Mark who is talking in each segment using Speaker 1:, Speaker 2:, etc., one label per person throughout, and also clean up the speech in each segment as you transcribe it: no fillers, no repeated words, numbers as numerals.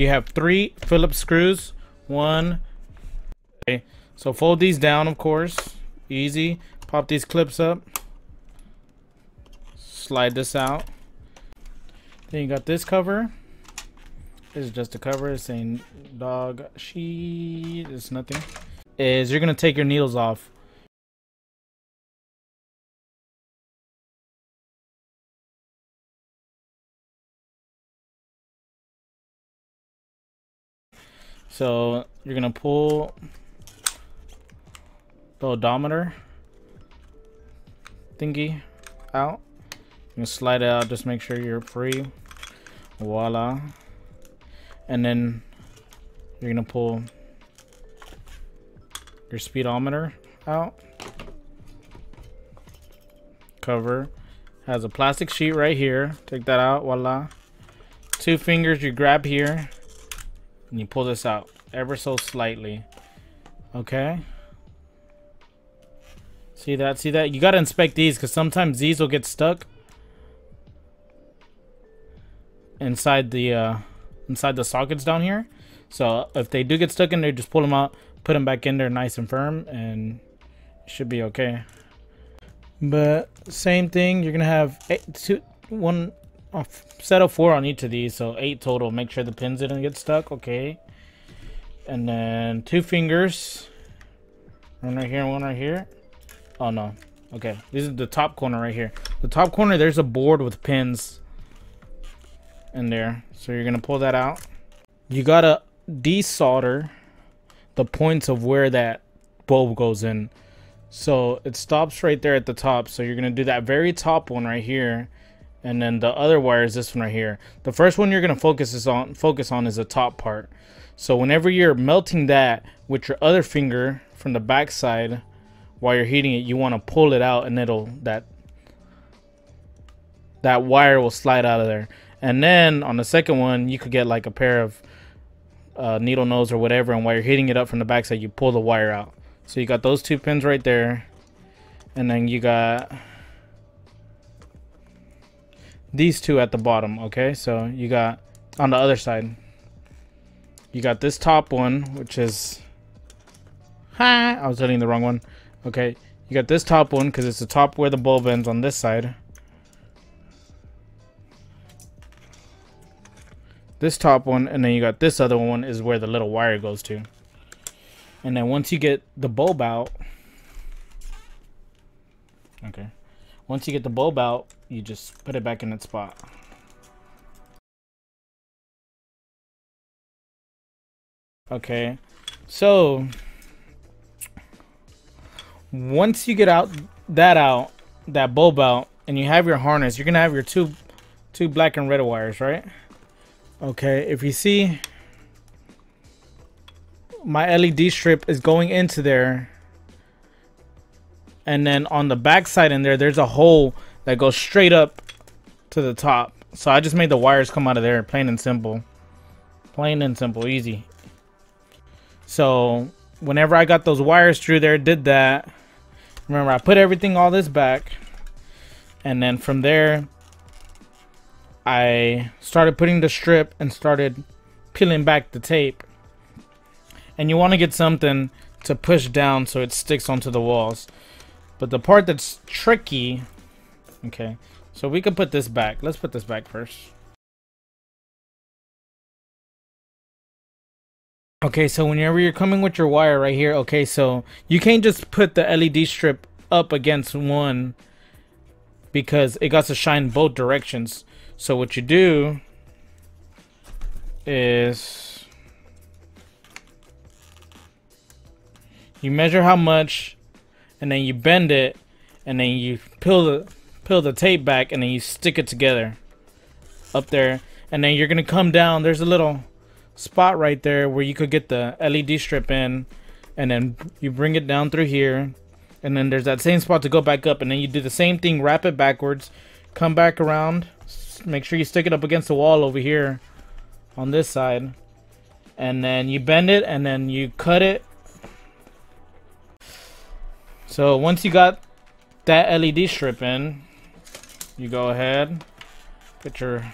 Speaker 1: You have 3 Phillips screws. 1. Okay. So fold these down, of course. Easy. Pop these clips up. Slide this out. Then you got this cover. This is just a cover. It's saying dog sheet. It's nothing. Is you're gonna take your needles off. So you're gonna pull the odometer thingy out. You can slide it out, just make sure you're free. Voila. And then you're gonna pull your speedometer out. Cover has a plastic sheet right here. Take that out. Voila. 2 fingers you grab here and you pull this out ever so slightly. Okay. See that? See that? You gotta inspect these because sometimes these will get stuck inside the sockets down here. So if they do get stuck in there, just pull them out, put them back in there nice and firm, and it should be okay. But same thing, you're gonna have one set of 4 on each of these, so 8 total. Make sure the pins didn't get stuck. Okay. And then 2 fingers, one right here and one right here. Oh no. Okay, this is the top corner right here. The top corner, there's a board with pins in there, so you're gonna pull that out. You gotta desolder the points of where that bulb goes in. So it stops right there at the top, so you're gonna do that very top one right here, and then the other wire is this one right here. The first one you're gonna focus on is the top part. So whenever you're melting that with your other finger from the back side while you're heating it, you want to pull it out, and that wire will slide out of there. And then on the second one, you could get like a pair of needle nose or whatever, and while you're heating it up from the back side, you pull the wire out. So you got those 2 pins right there, and then you got these 2 at the bottom. Okay, so you got on the other side, you got this top one, which is I was hitting the wrong one. Okay, you got this top one because it's the top where the bulb ends on this side. This top one, and then you got this other one is where the little wire goes to. And then once you get the bulb out, okay, once you get the bulb out, you just put it back in its spot. Okay, so once you get that bulb out, and you have your harness, you're gonna have your two black and red wires, right? Okay, if you see, my LED strip is going into there, and then on the back side in there, there's a hole that goes straight up to the top. So I just made the wires come out of there, plain and simple. Plain and simple, easy. So whenever I got those wires through there, did that. Remember, I put all this back, and then from there, I started putting the strip and started peeling back the tape. And you want to get something to push down so it sticks onto the walls. But the part that's tricky, okay, so we can put this back. Let's put this back first. Okay, so whenever you're coming with your wire right here, okay, so you can't just put the LED strip up against one because it got to shine both directions. So what you do is you measure how much, and then you bend it, and then you peel the tape back, and then you stick it together up there, and then you're gonna come down. There's a little spot right there where you could get the LED strip in, and then you bring it down through here, and then there's that same spot to go back up, and then you do the same thing, wrap it backwards, come back around, make sure you stick it up against the wall over here on this side, and then you bend it, and then you cut it. So once you got that LED strip in, you go ahead, put your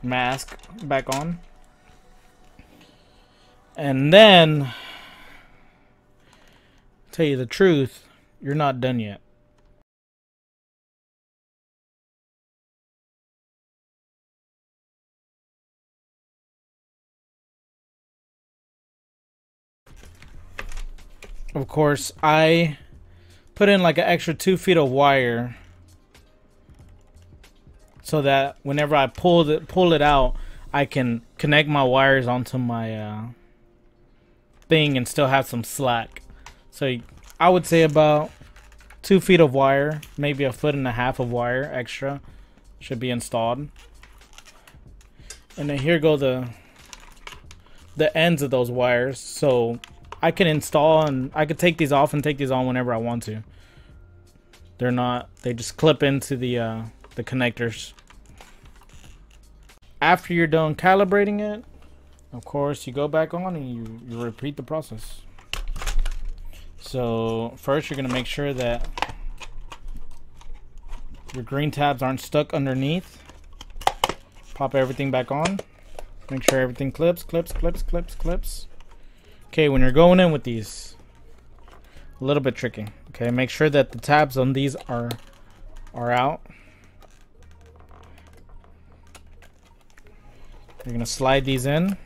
Speaker 1: mask back on. And then, tell you the truth, you're not done yet. Of course, I put in like an extra 2 feet of wire so that whenever I pull it out, I can connect my wires onto my thing and still have some slack. So I would say about 2 feet of wire, maybe 1.5 feet of wire extra should be installed. And then here go the ends of those wires, so I can install and I could take these off and take these on whenever I want to. They just clip into the connectors. After you're done calibrating it, of course, you go back on and you repeat the process. So first, you're gonna make sure that your green tabs aren't stuck underneath. Pop everything back on. Make sure everything clips. Okay, when you're going in with these, a little bit tricky. Okay, make sure that the tabs on these are out. You're gonna slide these in.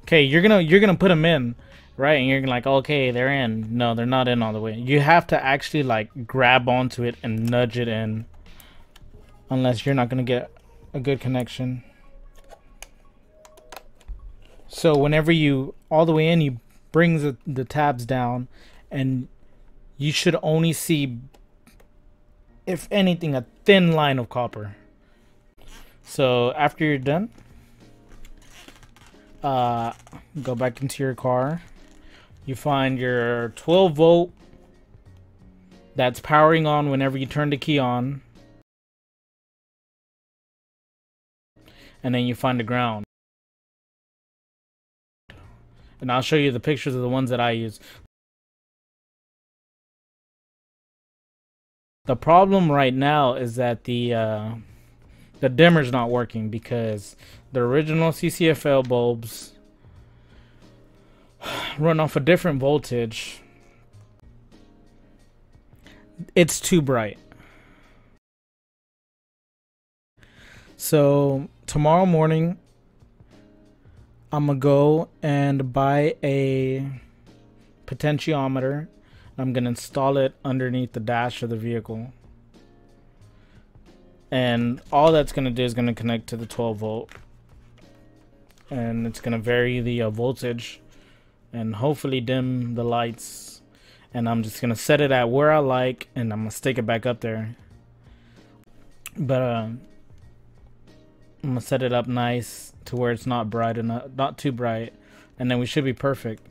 Speaker 1: Okay, you're gonna put them in, right? And you're like, okay, they're in. No, they're not in all the way. You have to actually like grab onto it and nudge it in, unless you're not gonna get a good connection. So whenever you all the way in, you bring the tabs down, and you should only see, if anything, a thin line of copper. So after you're done, go back into your car. You find your 12-volt that's powering on whenever you turn the key on, and then you find the ground. And I'll show you the pictures of the ones that I use. The problem right now is that the dimmer's not working because the original CCFL bulbs run off a different voltage. It's too bright. So tomorrow morning, I'm gonna go and buy a potentiometer. I'm gonna install it underneath the dash of the vehicle, and all that's gonna do is gonna connect to the 12-volt, and it's gonna vary the voltage and hopefully dim the lights. And I'm just gonna set it at where I like, and I'm gonna stick it back up there. But I'm gonna set it up nice to where it's not bright enough, not too bright, and then we should be perfect.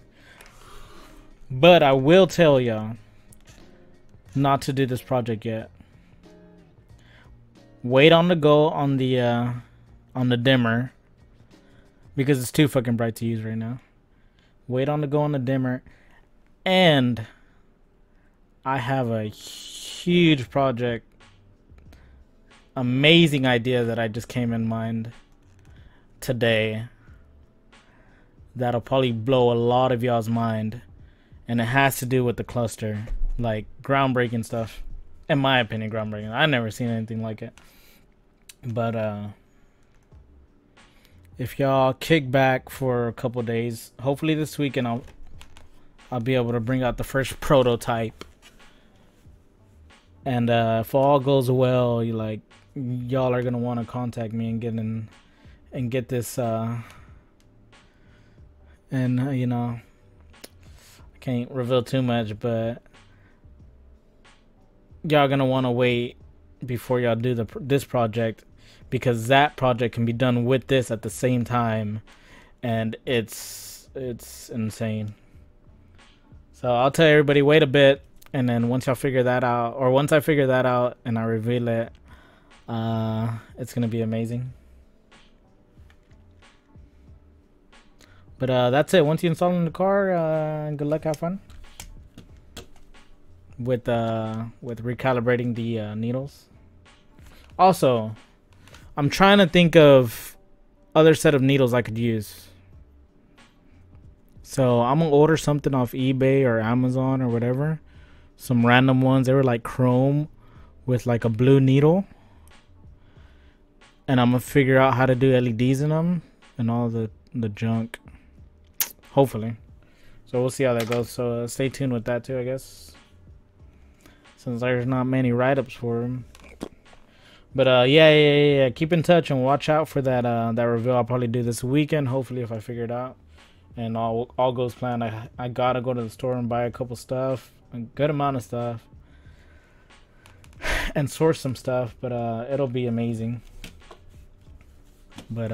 Speaker 1: But I will tell y'all not to do this project yet. Wait on the go on the dimmer, because it's too fucking bright to use right now. Wait on the go on the dimmer, and I have a huge project, amazing idea that I just came in mind today that'll probably blow a lot of y'all's mind, and it has to do with the cluster. Like, groundbreaking stuff, in my opinion. Groundbreaking. I've never seen anything like it. But if y'all kick back for a couple days, hopefully this weekend I'll be able to bring out the first prototype. And if all goes well, y'all are gonna want to contact me and get this you know, I can't reveal too much, but y'all gonna want to wait before y'all do this project, because that project can be done with this at the same time, and it's insane. So I'll tell everybody, wait a bit, and then once y'all figure that out, or once I figure that out and I reveal it, it's gonna be amazing. But that's it. Once you install it in the car, good luck, have fun. with recalibrating the needles. Also, I'm trying to think of other set of needles I could use. So I'm gonna order something off eBay or Amazon or whatever. Some random ones. They were like chrome with like a blue needle. And I'm gonna figure out how to do LEDs in them and all the junk. Hopefully. So we'll see how that goes. So stay tuned with that too, I guess. Since there's not many write-ups for them. But yeah. Keep in touch and watch out for that that reveal. I'll probably do this weekend. Hopefully, if I figure it out. And all goes planned. I gotta go to the store and buy a couple stuff, a good amount of stuff, and source some stuff. But it'll be amazing. But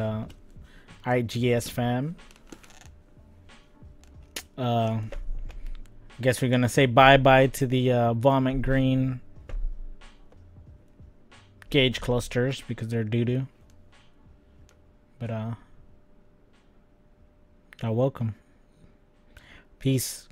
Speaker 1: IGS fam. Guess we're gonna say bye to the vomit green gauge clusters because they're doo-doo. But welcome. Peace.